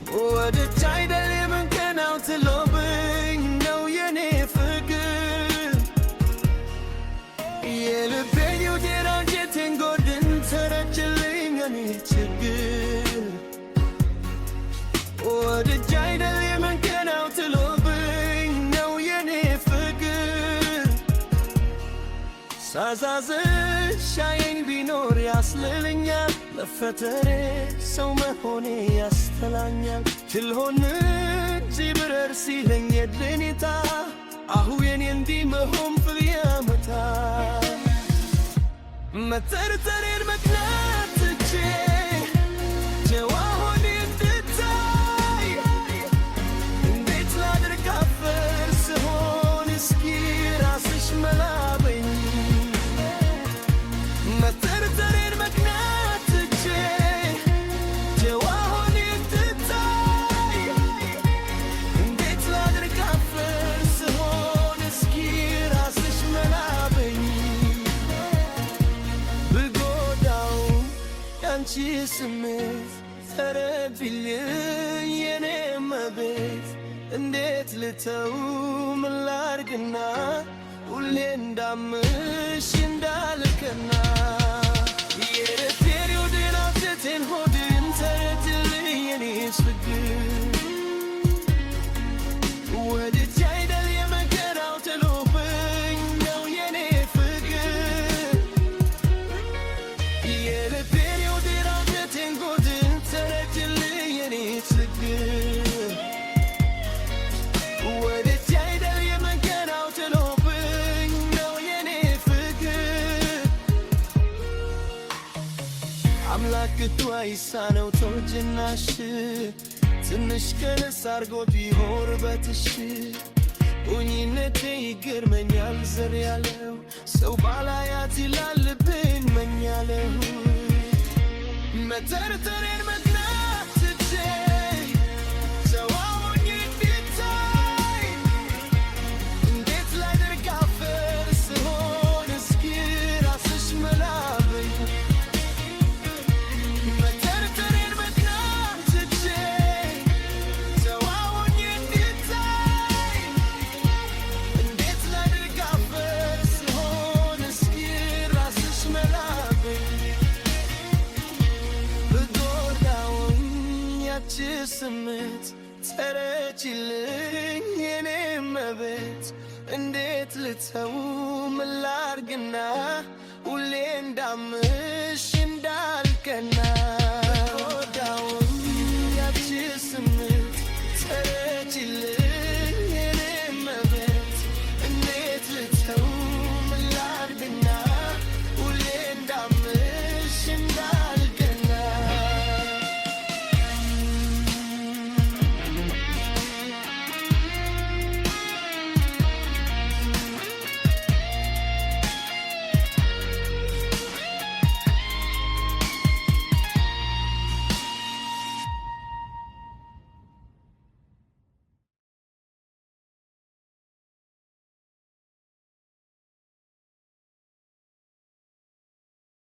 What a tidal even can out to loving, no, you need for good. Yeah, the pain you did on getting good into the chilling, and it's a good. What a tidal even can out to loving, no, you need for good. Sazaze, shine be no rias lilling. ለፈተሬ ሰው መሆኔ ያስተላኛል ትልሆን ጅብረር ሲለኝ የድኔታ አሁ የኔ እንዲህ መሆን ፍልያመታ መተርተሬን መክናት ትቼ ጀዋ ሆኔ እንድታይ እንዴት ላድርግ አፈር ስሆን እስኪ ራስሽ መላበኝ መተርተሬን መክናት ስሜት ተረድልኝ የኔ መቤት እንዴት ልተው ምን ላድርግና ሁሌ እንዳምሽ እንዳልከና የሬቴሪዮ ደናፍቴን ሆድን ተረድልኝ የኔ ፍቅር ወድጄ አይደል የመከራው ጥሎብኝ ነው የኔ ፍቅር የሬቴሪዮ አምላክቱ አይሳነው ተወጅናሽ ትንሽ ከነስ አርጎ ቢሆን በትሽ ኡኝነቴ ይገርመኛል ዘር ያለው ሰው ባላያት ይላልብኝ መኛለው መተርተሬን መክናት ትቼ ሰዋውኝ እንድታይ እንዴት ላድርግ አፈር ስሆን እስኪ ራስሽ መላበኝ መተርተሬን መክናት ትቼ ሰዋውኝ እንድታይ እንዴት ላድርግ አፈር ስሆን እስኪ ራስሽ መላበኝ ስሜት ተረችልኝ የኔ መቤት እንዴት ልተው ምን ላድርግና ሁሌ እንዳምሽ እንዳልከና